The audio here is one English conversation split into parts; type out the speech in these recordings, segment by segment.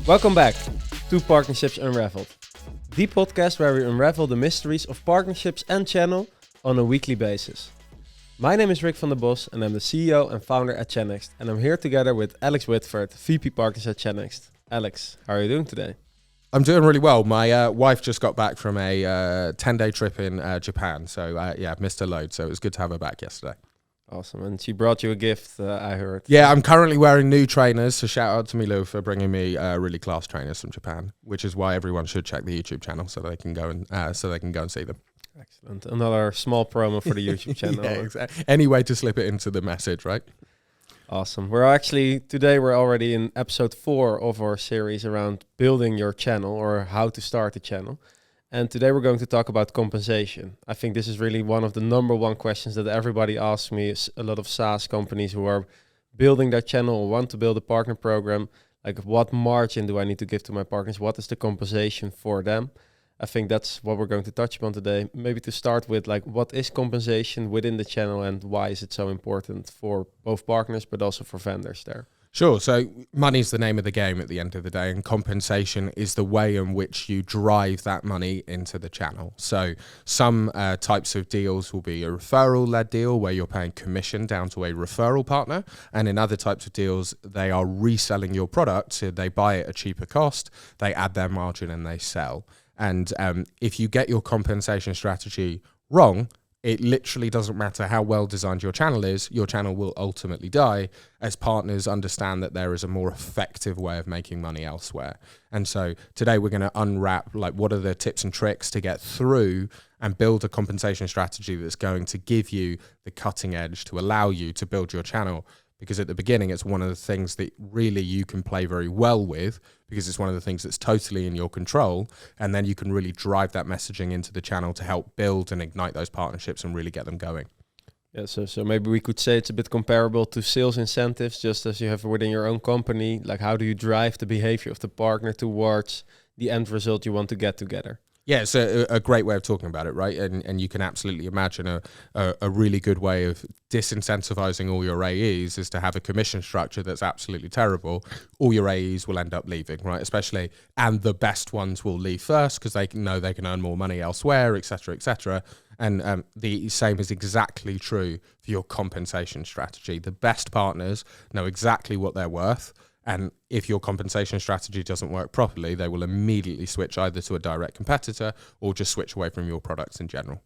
Welcome back to Partnerships Unraveled, the podcast where we unravel the mysteries of partnerships and channel on a weekly basis. My name is Rick van der Bos and I'm the CEO and founder at Chanext, and I'm here together with Alex Whitford, VP Partners at Chanext. Alex, how are you doing today? I'm doing really well. My wife just got back from a 10-day trip in Japan, so I've missed a load, so it was good to have her back yesterday. Awesome, and she brought you a gift, I heard. Yeah, I'm currently wearing new trainers, so shout out to Milu for bringing me really class trainers from Japan, which is why everyone should check the YouTube channel so they can go and see them. Excellent. Another small promo for the YouTube channel. Yeah, exactly. Any way to slip it into the message, right? Awesome. Today we're already in episode 4 of our series around building your channel or how to start a channel. And today we're going to talk about compensation. I think this is really one of the number one questions that everybody asks me. Is a lot of SaaS companies who are building their channel or want to build a partner program. Like, what margin do I need to give to my partners? What is the compensation for them? I think that's what we're going to touch upon today. Maybe to start with, like, what is compensation within the channel and why is it so important for both partners but also for vendors there? Sure. So money is the name of the game at the end of the day, and compensation is the way in which you drive that money into the channel. So some types of deals will be a referral-led deal where you're paying commission down to a referral partner. And in other types of deals, they are reselling your product. So they buy it at a cheaper cost, they add their margin and they sell. And if you get your compensation strategy wrong, it literally doesn't matter how well designed your channel is, your channel will ultimately die as partners understand that there is a more effective way of making money elsewhere. And so today we're going to unwrap, like, what are the tips and tricks to get through and build a compensation strategy that's going to give you the cutting edge to allow you to build your channel. Because at the beginning, it's one of the things that really you can play very well with, because it's one of the things that's totally in your control. And then you can really drive that messaging into the channel to help build and ignite those partnerships and really get them going. Yeah, so maybe we could say it's a bit comparable to sales incentives, just as you have within your own company. Like, how do you drive the behavior of the partner towards the end result you want to get together? Yeah, it's a great way of talking about it, right? And you can absolutely imagine a really good way of disincentivizing all your AEs is to have a commission structure that's absolutely terrible. All your AEs will end up leaving, right? And the best ones will leave first because they know they can earn more money elsewhere, et cetera, et cetera. And the same is exactly true for your compensation strategy. The best partners know exactly what they're worth. And if your compensation strategy doesn't work properly, they will immediately switch either to a direct competitor or just switch away from your products in general.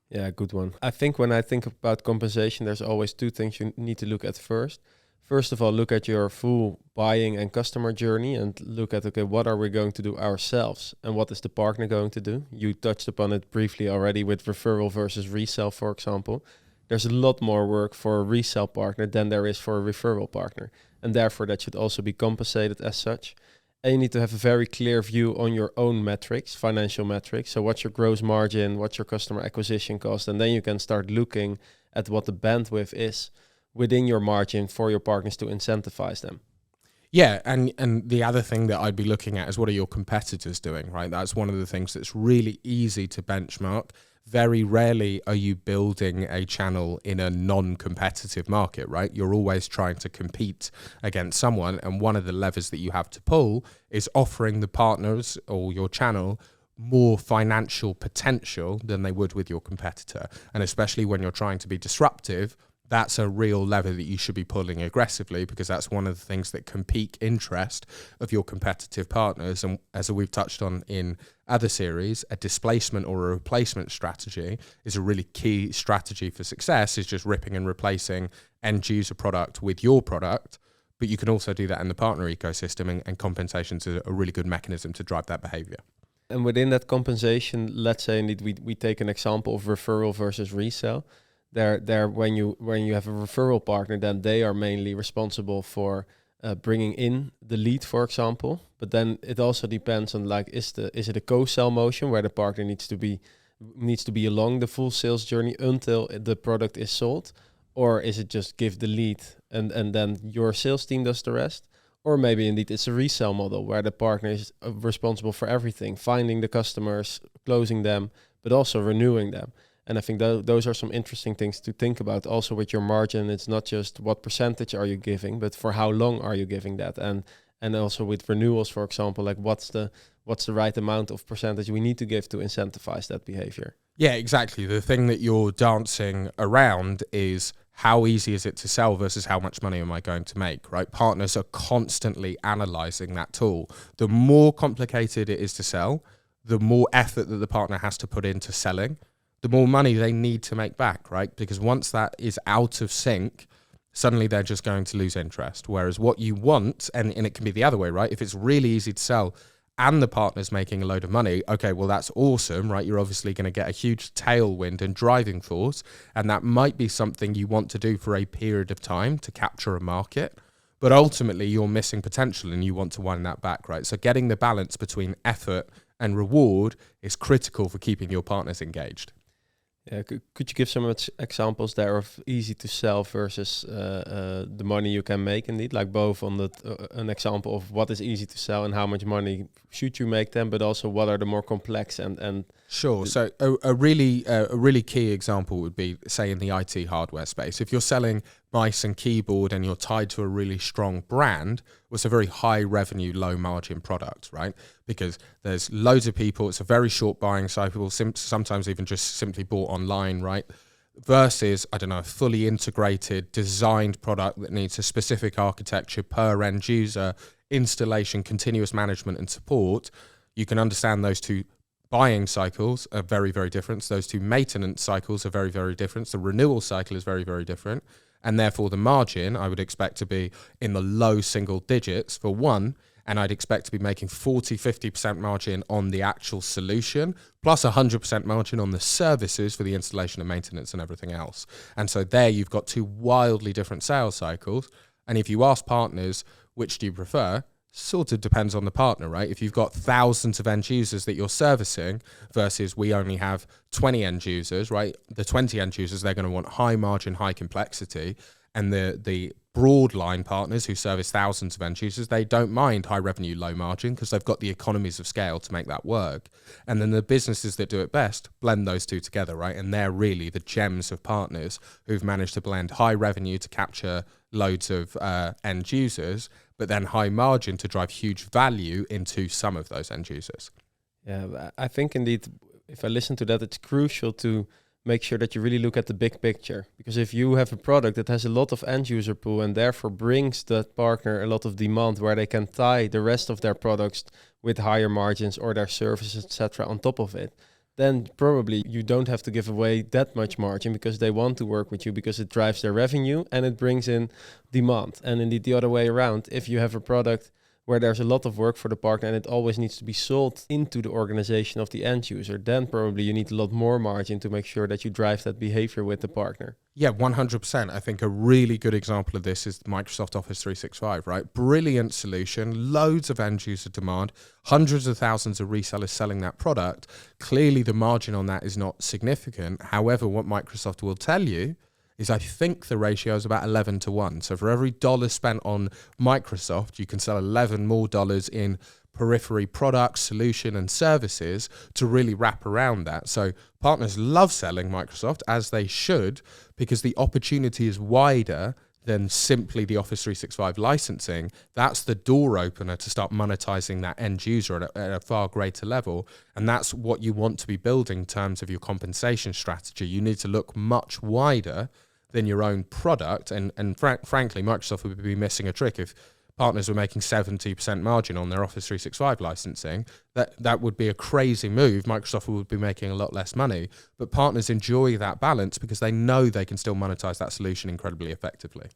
Yeah, good one. I think when I think about compensation, there's always 2 things you need to look at first. First of all, look at your full buying and customer journey and look at, okay, what are we going to do ourselves and what is the partner going to do? You touched upon it briefly already with referral versus resell, for example. There's a lot more work for a resell partner than there is for a referral partner. And therefore, that should also be compensated as such. And you need to have a very clear view on your own metrics, financial metrics. So what's your gross margin, what's your customer acquisition cost? And then you can start looking at what the bandwidth is within your margin for your partners to incentivize them. Yeah, and the other thing that I'd be looking at is what are your competitors doing, right? That's one of the things that's really easy to benchmark. Very rarely are you building a channel in a non-competitive market, right? You're always trying to compete against someone, and one of the levers that you have to pull is offering the partners or your channel more financial potential than they would with your competitor. And especially when you're trying to be disruptive, that's a real lever that you should be pulling aggressively, because that's one of the things that can pique interest of your competitive partners. And as we've touched on in other series, a displacement or a replacement strategy is a really key strategy for success, is just ripping and replacing end user product with your product. But you can also do that in the partner ecosystem, and compensation is a really good mechanism to drive that behavior. And within that compensation, let's say we take an example of referral versus resell. There, when you have a referral partner, then they are mainly responsible for bringing in the lead, for example. But then it also depends on, like, is it a co-sell motion where the partner needs to be along the full sales journey until the product is sold, or is it just give the lead and then your sales team does the rest? Or maybe indeed it's a resell model where the partner is responsible for everything, finding the customers, closing them, but also renewing them. And I think those are some interesting things to think about also with your margin. It's not just what percentage are you giving, but for how long are you giving that? And And also with renewals, for example, like what's the right amount of percentage we need to give to incentivize that behavior? Yeah, exactly. The thing that you're dancing around is how easy is it to sell versus how much money am I going to make, right? Partners are constantly analyzing that tool. The more complicated it is to sell, the more effort that the partner has to put into selling, the more money they need to make back, right? Because once that is out of sync, suddenly they're just going to lose interest. Whereas what you want, and it can be the other way, right? If it's really easy to sell and the partner's making a load of money, okay, well, that's awesome, right? You're obviously going to get a huge tailwind and driving force, and that might be something you want to do for a period of time to capture a market. But ultimately, you're missing potential and you want to wind that back, right? So getting the balance between effort and reward is critical for keeping your partners engaged. Yeah, could you give some examples there of easy to sell versus the money you can make indeed, like both on an example of what is easy to sell and how much money should you make them, but also what are the more complex and Sure. So a really key example would be, say, in the IT hardware space. If you're selling mice and keyboard and you're tied to a really strong brand, well, it's a very high revenue, low margin product, right? Because there's loads of people, it's a very short buying cycle, sometimes even just simply bought online, right? Versus, I don't know, a fully integrated, designed product that needs a specific architecture per end user, installation, continuous management and support. You can understand those two buying cycles are very, very different. Those two maintenance cycles are very, very different. The renewal cycle is very, very different. And therefore the margin I would expect to be in the low single digits for one, and I'd expect to be making 40, 50% margin on the actual solution, plus 100% margin on the services for the installation and maintenance and everything else. And so there you've got two wildly different sales cycles. And if you ask partners, which do you prefer? Sort of depends on the partner, right? If you've got thousands of end users that you're servicing versus we only have 20 end users, right? The 20 end users, they're going to want high margin, high complexity. And the broad line partners who service thousands of end users, they don't mind high revenue, low margin because they've got the economies of scale to make that work. And then the businesses that do it best blend those two together, right? And they're really the gems of partners who've managed to blend high revenue to capture loads of end users, but then high margin to drive huge value into some of those end users. Yeah, I think indeed, if I listen to that, it's crucial to make sure that you really look at the big picture. Because if you have a product that has a lot of end user pool and therefore brings that partner a lot of demand where they can tie the rest of their products with higher margins or their services, etc. on top of it, then probably you don't have to give away that much margin because they want to work with you because it drives their revenue and it brings in demand. And indeed the other way around, if you have a product where there's a lot of work for the partner and it always needs to be sold into the organization of the end user, then probably you need a lot more margin to make sure that you drive that behavior with the partner. Yeah, 100%. I think a really good example of this is Microsoft Office 365, right? Brilliant solution, loads of end user demand, hundreds of thousands of resellers selling that product. Clearly the margin on that is not significant. However, what Microsoft will tell you is I think the ratio is about 11 to 1. So for every dollar spent on Microsoft, you can sell 11 more dollars in periphery products, solution and services to really wrap around that. So partners love selling Microsoft, as they should, because the opportunity is wider than simply the Office 365 licensing. That's the door opener to start monetizing that end user at a far greater level. And that's what you want to be building in terms of your compensation strategy. You need to look much wider than your own product. And frankly, Microsoft would be missing a trick if partners were making 70% margin on their Office 365 licensing. That would be a crazy move. Microsoft would be making a lot less money, but partners enjoy that balance because they know they can still monetize that solution incredibly effectively.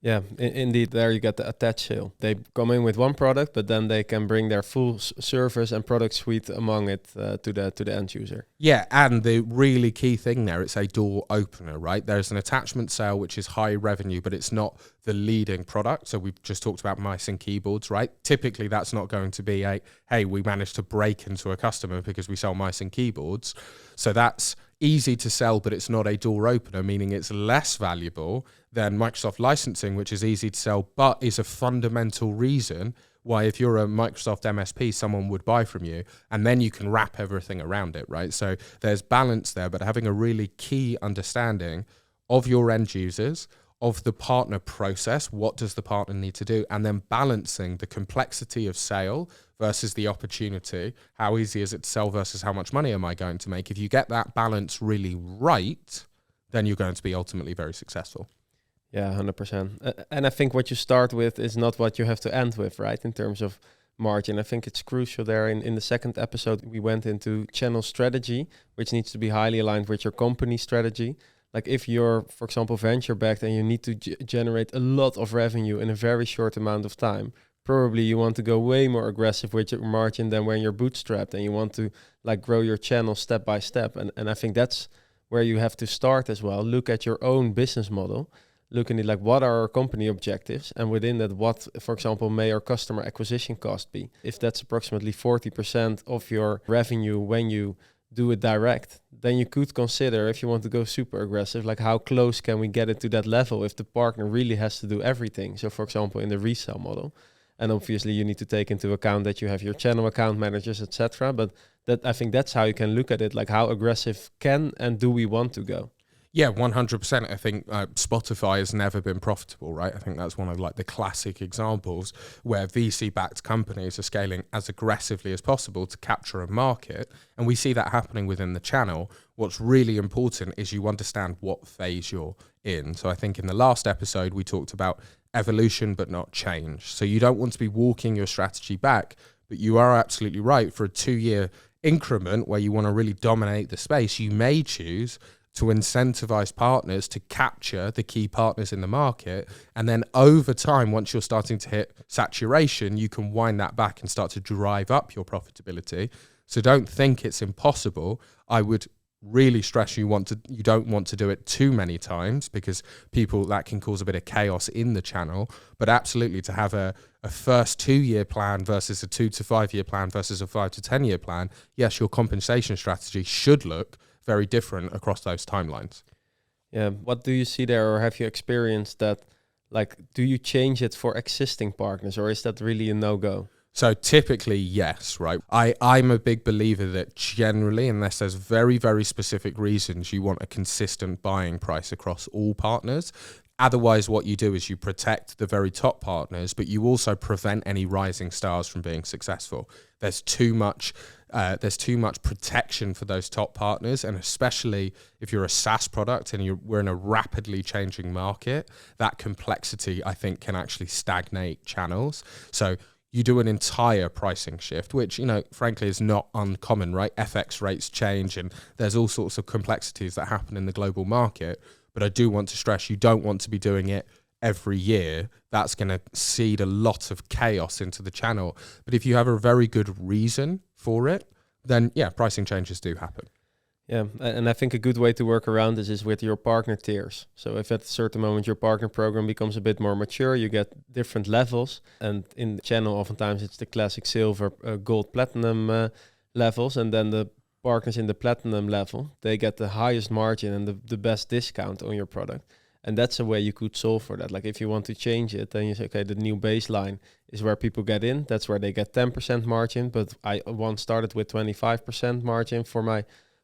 Yeah, indeed, there you get the attach sale. They come in with one product, but then they can bring their full service and product suite among it to the end user. Yeah, and the really key thing there, it's a door opener, right? There's an attachment sale which is high revenue, but it's not the leading product. So we've just talked about mice and keyboards, right? Typically, that's not going to be hey, we managed to break into a customer because we sell mice and keyboards. So that's easy to sell, but it's not a door opener, meaning it's less valuable than Microsoft licensing, which is easy to sell, but is a fundamental reason why if you're a Microsoft MSP, someone would buy from you, and then you can wrap everything around it, right? So there's balance there, but having a really key understanding of your end users, of the partner process. What does the partner need to do? And then balancing the complexity of sale versus the opportunity. How easy is it to sell versus how much money am I going to make? If you get that balance really right, then you're going to be ultimately very successful. Yeah, 100%. And I think what you start with is not what you have to end with, right? In terms of margin. I think it's crucial there. In the second episode, we went into channel strategy, which needs to be highly aligned with your company strategy. Like if you're, for example, venture-backed and you need to generate a lot of revenue in a very short amount of time, probably you want to go way more aggressive with your margin than when you're bootstrapped and you want to like grow your channel step by step. And I think that's where you have to start as well. Look at your own business model. Looking at like what are our company objectives, and within that, what, for example, may our customer acquisition cost be? If that's approximately 40% of your revenue when you do it direct, then you could consider, if you want to go super aggressive, like how close can we get it to that level if the partner really has to do everything? So for example, in the resell model, and obviously you need to take into account that you have your channel account managers, etc. But that, I think that's how you can look at it, like how aggressive can and do we want to go? Yeah, 100%. I think Spotify has never been profitable, right? I think that's one of like the classic examples where VC-backed companies are scaling as aggressively as possible to capture a market. And we see that happening within the channel. What's really important is you understand what phase you're in. So I think in the last episode, we talked about evolution, but not change. So you don't want to be walking your strategy back, but you are absolutely right. For a 2-year increment where you want to really dominate the space, you may choose to incentivize partners to capture the key partners in the market. And then over time, once you're starting to hit saturation, you can wind that back and start to drive up your profitability. So don't think it's impossible. I would really stress you don't want to do it too many times, because that can cause a bit of chaos in the channel. But absolutely, to have a first 2-year plan versus a 2 to 5 year plan versus a 5 to 10 year plan, yes, your compensation strategy should look very different across those timelines. Yeah, what do you see there, or have you experienced that? Like, do you change it for existing partners, or is that really a no-go? So typically, yes, right? I'm a big believer that generally, unless there's very, very specific reasons, you want a consistent buying price across all partners. Otherwise, what you do is you protect the very top partners, but you also prevent any rising stars from being successful. There's too much protection for those top partners, and especially if you're a SaaS product and we're in a rapidly changing market, that complexity, I think, can actually stagnate channels. So you do an entire pricing shift, which, frankly, is not uncommon, right? FX rates change and there's all sorts of complexities that happen in the global market. But I do want to stress, you don't want to be doing it every year. That's going to seed a lot of chaos into the channel. But if you have a very good reason for it, then yeah, pricing changes do happen. Yeah, and I think a good way to work around this is with your partner tiers. So if at a certain moment your partner program becomes a bit more mature, you get different levels. And in the channel, oftentimes it's the classic silver, gold, platinum levels. And then the partners in the platinum level, they get the highest margin and the best discount on your product. And that's a way you could solve for that. Like if you want to change it, then you say, okay, the new baseline is where people get in. That's where they get 10% margin. But I once started with 25% margin for my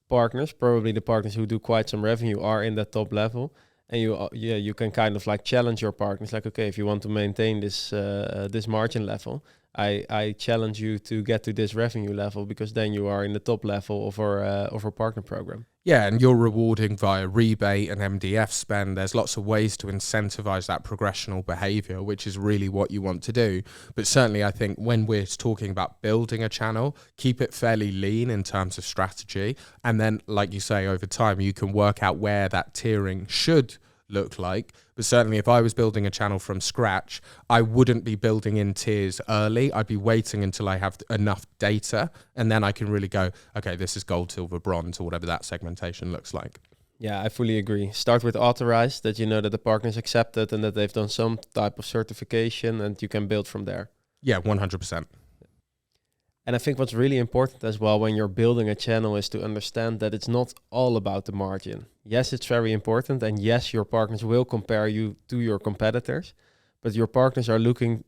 partners. Probably the partners who do quite some revenue are in that top level. And you can kind of like challenge your partners. Like, okay, if you want to maintain this this margin level, I challenge you to get to this revenue level, because then you are in the top level of our partner program. Yeah, and you're rewarding via rebate and MDF spend. There's lots of ways to incentivize that progressional behavior, which is really what you want to do. But certainly, I think when we're talking about building a channel, keep it fairly lean in terms of strategy. And then, like you say, over time, you can work out where that tiering should look like. But certainly if I was building a channel from scratch, I wouldn't be building in tiers early. I'd be waiting until I have enough data, and then I can really go, okay, this is gold, silver, bronze, or whatever that segmentation looks like. Yeah, I fully agree. Start with authorized, that you know that the partners accept it and that they've done some type of certification, and you can build from there. Yeah, 100%. And I think what's really important as well when you're building a channel is to understand that it's not all about the margin. Yes, it's very important. And yes, your partners will compare you to your competitors. But your partners are looking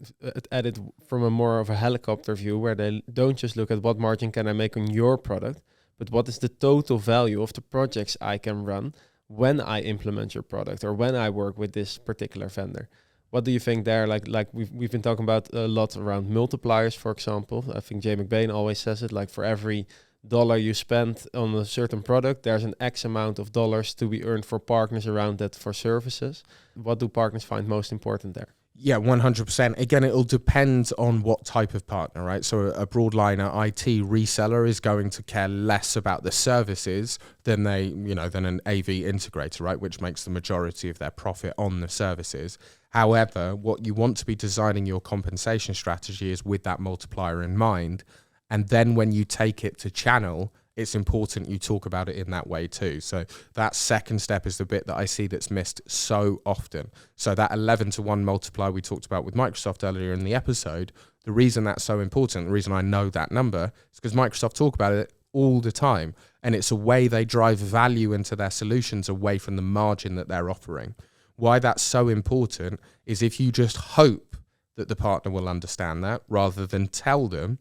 at it from a more of a helicopter view, where they don't just look at what margin can I make on your product, but what is the total value of the projects I can run when I implement your product or when I work with this particular vendor. What do you think there? Like we've been talking about a lot around multipliers, for example. I think Jay McBain always says it, like for every dollar you spend on a certain product, there's an X amount of dollars to be earned for partners around that for services. What do partners find most important there? Yeah, 100%. Again, it'll depend on what type of partner, right? So a broadliner IT reseller is going to care less about the services than than an AV integrator, right? Which makes the majority of their profit on the services. However, what you want to be designing your compensation strategy is with that multiplier in mind. And then when you take it to channel, it's important you talk about it in that way too. So that second step is the bit that I see that's missed so often. So that 11-to-1 multiplier we talked about with Microsoft earlier in the episode, the reason that's so important, the reason I know that number is because Microsoft talk about it all the time. And it's a way they drive value into their solutions away from the margin that they're offering. Why that's so important is if you just hope that the partner will understand that rather than tell them,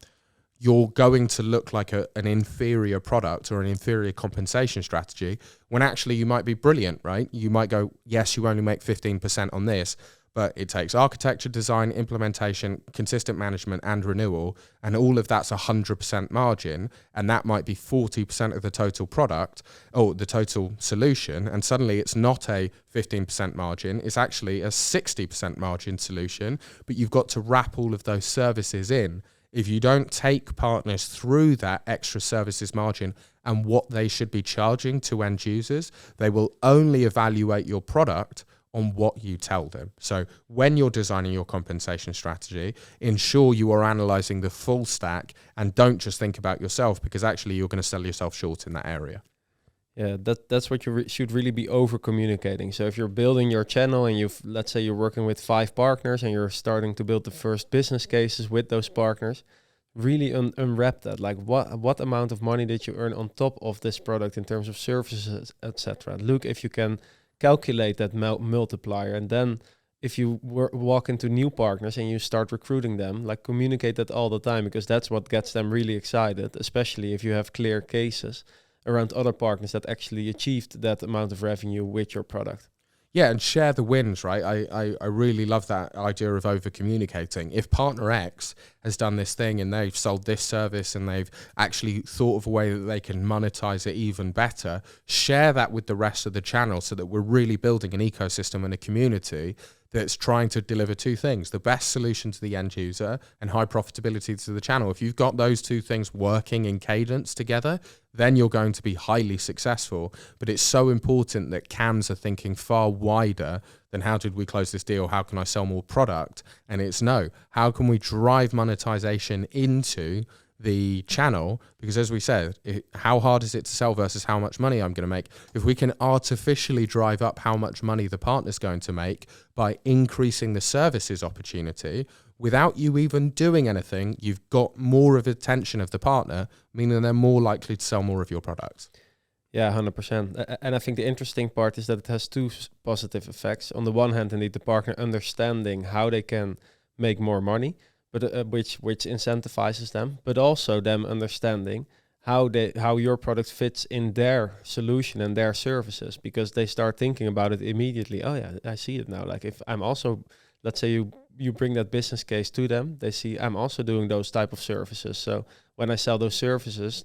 you're going to look like an inferior product or an inferior compensation strategy when actually you might be brilliant, right? You might go, yes, you only make 15% on this, but it takes architecture, design, implementation, consistent management, and renewal, and all of that's 100% margin, and that might be 40% of the total product or the total solution, and suddenly it's not a 15% margin, it's actually a 60% margin solution, but you've got to wrap all of those services in. If you don't take partners through that extra services margin and what they should be charging to end users, they will only evaluate your product on what you tell them. So when you're designing your compensation strategy, ensure you are analyzing the full stack and don't just think about yourself, because actually you're going to sell yourself short in that area. Yeah, that's what you should really be over communicating. So if you're building your channel and let's say you're working with 5 partners and you're starting to build the first business cases with those partners, really unwrap that. Like what amount of money did you earn on top of this product in terms of services, etc. Look if you can calculate that multiplier, and then if you walk into new partners and you start recruiting them, like communicate that all the time, because that's what gets them really excited, especially if you have clear cases around other partners that actually achieved that amount of revenue with your product. Yeah, and share the wins, right? I really love that idea of over communicating. If partner X has done this thing and they've sold this service and they've actually thought of a way that they can monetize it even better, share that with the rest of the channel so that we're really building an ecosystem and a community that's trying to deliver 2 things: the best solution to the end user and high profitability to the channel. If you've got those 2 things working in cadence together, then you're going to be highly successful. But it's so important that CAMs are thinking far wider than how did we close this deal? How can I sell more product? And it's no, how can we drive monetization into the channel? Because as we said, how hard is it to sell versus how much money I'm going to make? If we can artificially drive up how much money the partner's going to make by increasing the services opportunity without you even doing anything, you've got more of the attention of the partner, meaning they're more likely to sell more of your products. Yeah, 100%. And I think the interesting part is that it has 2 positive effects. On the one hand, indeed, the partner understanding how they can make more money, but which incentivizes them, but also them understanding how your product fits in their solution and their services, because they start thinking about it immediately. Oh yeah, I see it now. Like if I'm also, let's say you bring that business case to them, they see I'm also doing those type of services. So when I sell those services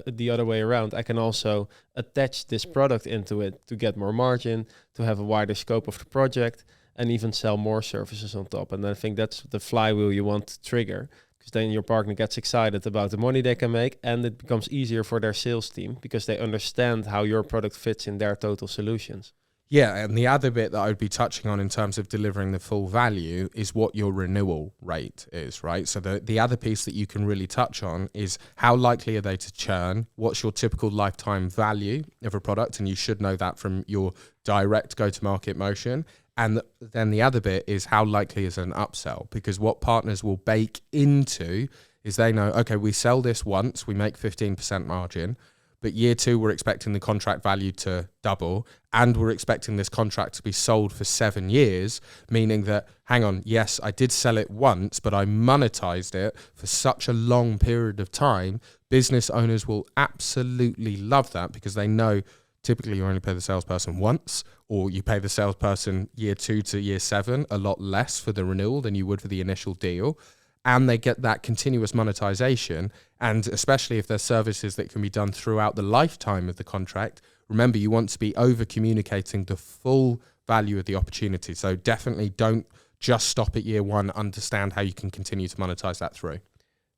the other way around, I can also attach this product into it to get more margin, to have a wider scope of the project, and even sell more services on top. And I think that's the flywheel you want to trigger, because then your partner gets excited about the money they can make, and it becomes easier for their sales team because they understand how your product fits in their total solutions. Yeah, and the other bit that I would be touching on in terms of delivering the full value is what your renewal rate is, right? So the other piece that you can really touch on is how likely are they to churn? What's your typical lifetime value of a product? And you should know that from your direct go-to-market motion. And then the other bit is how likely is an upsell? Because what partners will bake into is they know, okay, we sell this once, we make 15% margin, but year 2, we're expecting the contract value to double, and we're expecting this contract to be sold for 7 years, meaning that, hang on, yes, I did sell it once, but I monetized it for such a long period of time. Business owners will absolutely love that because they know typically you only pay the salesperson once, or you pay the salesperson year 2 to year 7 a lot less for the renewal than you would for the initial deal. And they get that continuous monetization. And especially if there's services that can be done throughout the lifetime of the contract, remember, you want to be over communicating the full value of the opportunity. So definitely don't just stop at year 1, understand how you can continue to monetize that through.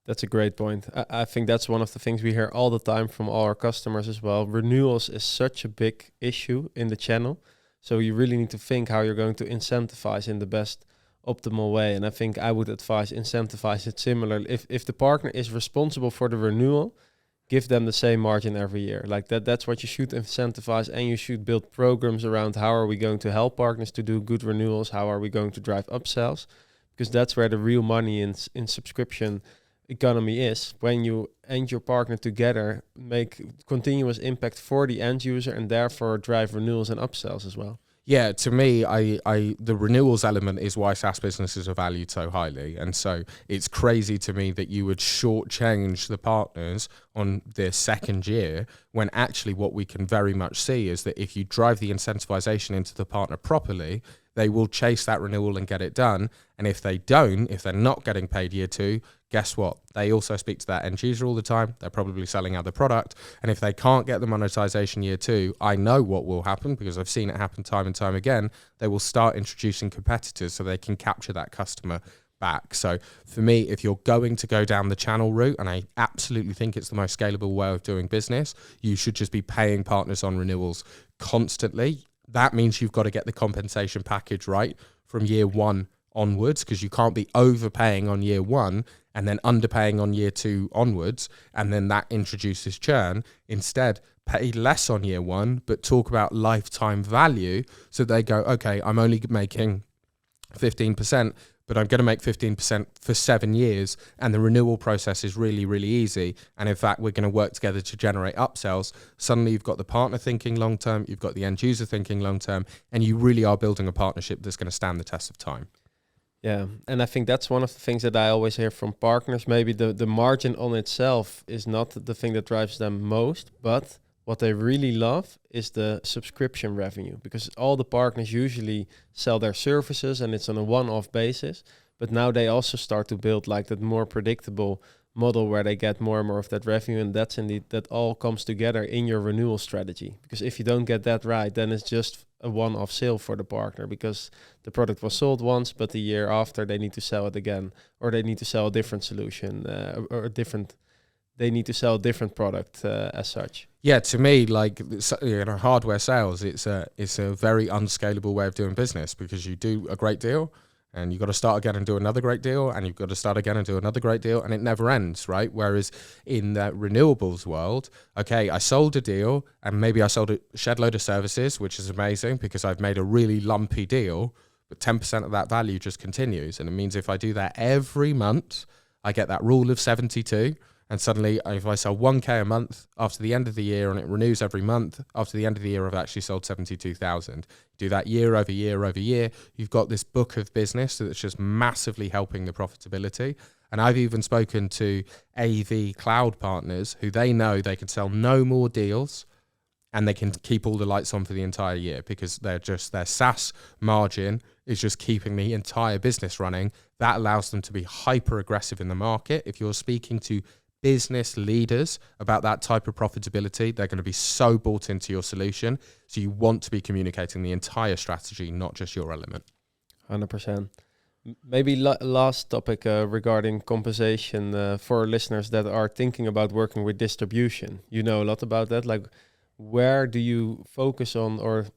That's a great point. I think that's one of the things we hear all the time from all our customers as well. Renewals is such a big issue in the channel. So you really need to think how you're going to incentivize in the best optimal way. And I think I would advise incentivize it similar. If the partner is responsible for the renewal, give them the same margin every year. Like that's what you should incentivize, and you should build programs around how are we going to help partners to do good renewals, how are we going to drive upsells, because that's where the real money in subscription economy is. When you and your partner together make continuous impact for the end user and therefore drive renewals and upsells as well. Yeah, to me, the renewals element is why SaaS businesses are valued so highly. And so it's crazy to me that you would shortchange the partners on their second year, when actually what we can very much see is that if you drive the incentivization into the partner properly, they will chase that renewal and get it done. And if they don't, if they're not getting paid year 2, guess what? They also speak to that end user all the time. They're probably selling out the product. And if they can't get the monetization year 2, I know what will happen because I've seen it happen time and time again. They will start introducing competitors so they can capture that customer back. So for me, if you're going to go down the channel route, and I absolutely think it's the most scalable way of doing business, you should just be paying partners on renewals constantly. That means you've got to get the compensation package right from year 1 onwards, because you can't be overpaying on year 1 and then underpaying on year 2 onwards, and then that introduces churn. Instead, pay less on year 1, but talk about lifetime value, so they go, okay, I'm only making 15%, but I'm going to make 15% for 7 years, and the renewal process is really, really easy. And in fact, we're going to work together to generate upsells. Suddenly you've got the partner thinking long-term, you've got the end user thinking long-term, and you really are building a partnership that's going to stand the test of time. Yeah, and I think that's one of the things that I always hear from partners. Maybe the margin on itself is not the thing that drives them most, but what they really love is the subscription revenue, because all the partners usually sell their services and it's on a one-off basis. But now they also start to build like that more predictable model where they get more and more of that revenue. And that's indeed, that all comes together in your renewal strategy. Because if you don't get that right, then it's just a one-off sale for the partner, because the product was sold once, but the year after they need to sell it again, or they need to sell a different solution they need to sell a different product as such. Yeah, to me, like, hardware sales, it's a very unscalable way of doing business, because you do a great deal and you've got to start again and do another great deal, and you've got to start again and do another great deal, and it never ends, right? Whereas in the renewables world, okay, I sold a deal and maybe I sold a shed load of services, which is amazing because I've made a really lumpy deal, but 10% of that value just continues. And it means if I do that every month, I get that rule of 72. And suddenly, if I sell 1K a month after the end of the year and it renews every month, after the end of the year, I've actually sold 72,000. Do that year over year over year. You've got this book of business that's just massively helping the profitability. And I've even spoken to AV cloud partners who they know they can sell no more deals and they can keep all the lights on for the entire year, because their SaaS margin is just keeping the entire business running. That allows them to be hyper aggressive in the market. If you're speaking to business leaders about that type of profitability, they're going to be so bought into your solution. So you want to be communicating the entire strategy, not just your element. 100%. Maybe last topic regarding compensation for listeners that are thinking about working with distribution. You know a lot about that. Like, where do you focus on, or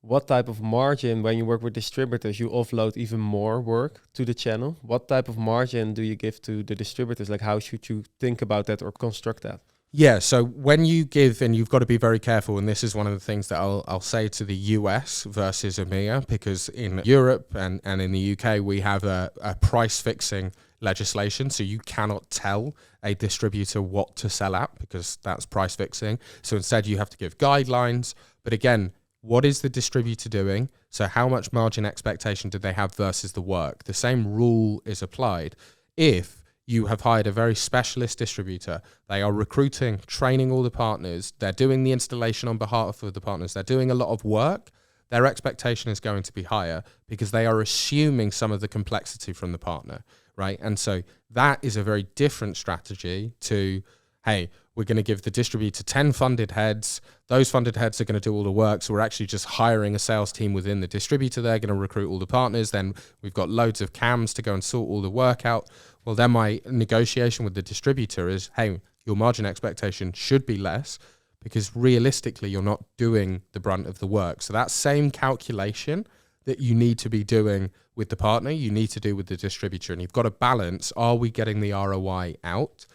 what type of margin, when you work with distributors, you offload even more work to the channel? What type of margin do you give to the distributors? Like, how should you think about that or construct that? Yeah, so when you give, and you've got to be very careful, and this is one of the things that I'll say to the US versus EMEA, because in Europe and in the UK, we have a price fixing legislation. So you cannot tell a distributor what to sell at, because that's price fixing. So instead you have to give guidelines. But again, what is the distributor doing? So how much margin expectation do they have versus the work? The same rule is applied. If you have hired a very specialist distributor. They are recruiting, training all the partners. They're doing the installation on behalf of the partners. They're doing a lot of work. Their expectation is going to be higher because they are assuming some of the complexity from the partner, right? And so that is a very different strategy to, hey, we're going to give the distributor 10 funded heads. Those funded heads are going to do all the work. So we're actually just hiring a sales team within the distributor. They're going to recruit all the partners. Then we've got loads of CAMs to go and sort all the work out. Well, then my negotiation with the distributor is, hey, your margin expectation should be less because realistically, you're not doing the brunt of the work. So that same calculation that you need to be doing with the partner, you need to do with the distributor. And you've got to balance, are we getting the ROI out?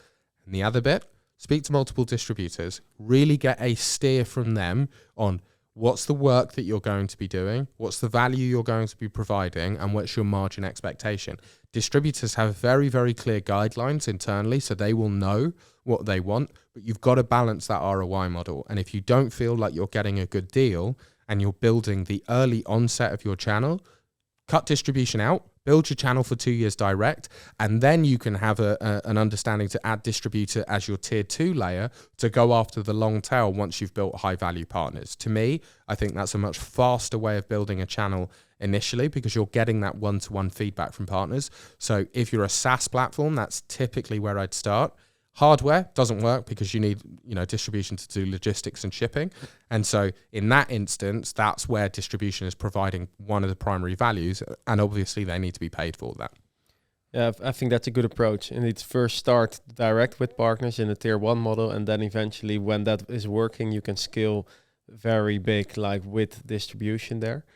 And the other bit, speak to multiple distributors, really get a steer from them on what's the work that you're going to be doing, what's the value you're going to be providing, and what's your margin expectation. Distributors have very, very clear guidelines internally, so they will know what they want, but you've got to balance that ROI model. And if you don't feel like you're getting a good deal and you're building the early onset of your channel, cut distribution out, build your channel for 2 years direct, and then you can have an understanding to add distributor as your tier 2 layer to go after the long tail once you've built high value partners. To me, I think that's a much faster way of building a channel initially because you're getting that one-to-one feedback from partners. So if you're a SaaS platform, that's typically where I'd start. Hardware doesn't work because you need, distribution to do logistics and shipping. And so in that instance, that's where distribution is providing one of the primary values. And obviously they need to be paid for that. Yeah, I think that's a good approach. And it's first start direct with partners in the tier 1 model. And then eventually when that is working, you can scale very big, like with distribution there.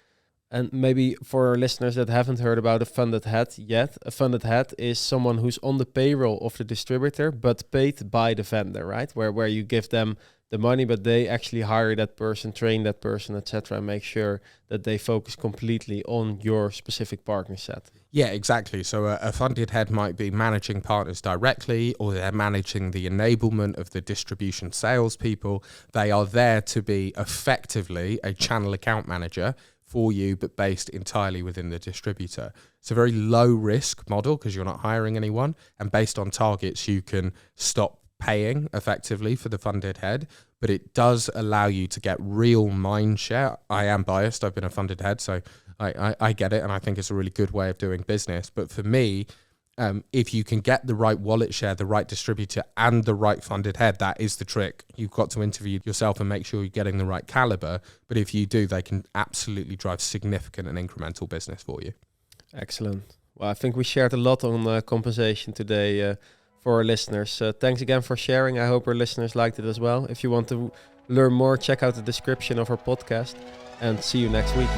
And maybe for our listeners that haven't heard about a funded head yet, a funded head is someone who's on the payroll of the distributor, but paid by the vendor, right? Where you give them the money, but they actually hire that person, train that person, etc., and make sure that they focus completely on your specific partner set. Yeah, exactly. So a funded head might be managing partners directly, or they're managing the enablement of the distribution salespeople. They are there to be effectively a channel account manager for you, but based entirely within the distributor. It's a very low risk model because you're not hiring anyone, and based on targets, you can stop paying effectively for the funded head, but it does allow you to get real mind share. I am biased. I've been a funded head, so I get it, and I think it's a really good way of doing business. But for me, if you can get the right wallet share, the right distributor, and the right funded head, that is the trick. You've got to interview yourself and make sure you're getting the right caliber. But if you do, they can absolutely drive significant and incremental business for you. Excellent. Well, I think we shared a lot on compensation today for our listeners. Thanks again for sharing. I hope our listeners liked it as well. If you want to learn more, check out the description of our podcast, and see you next week.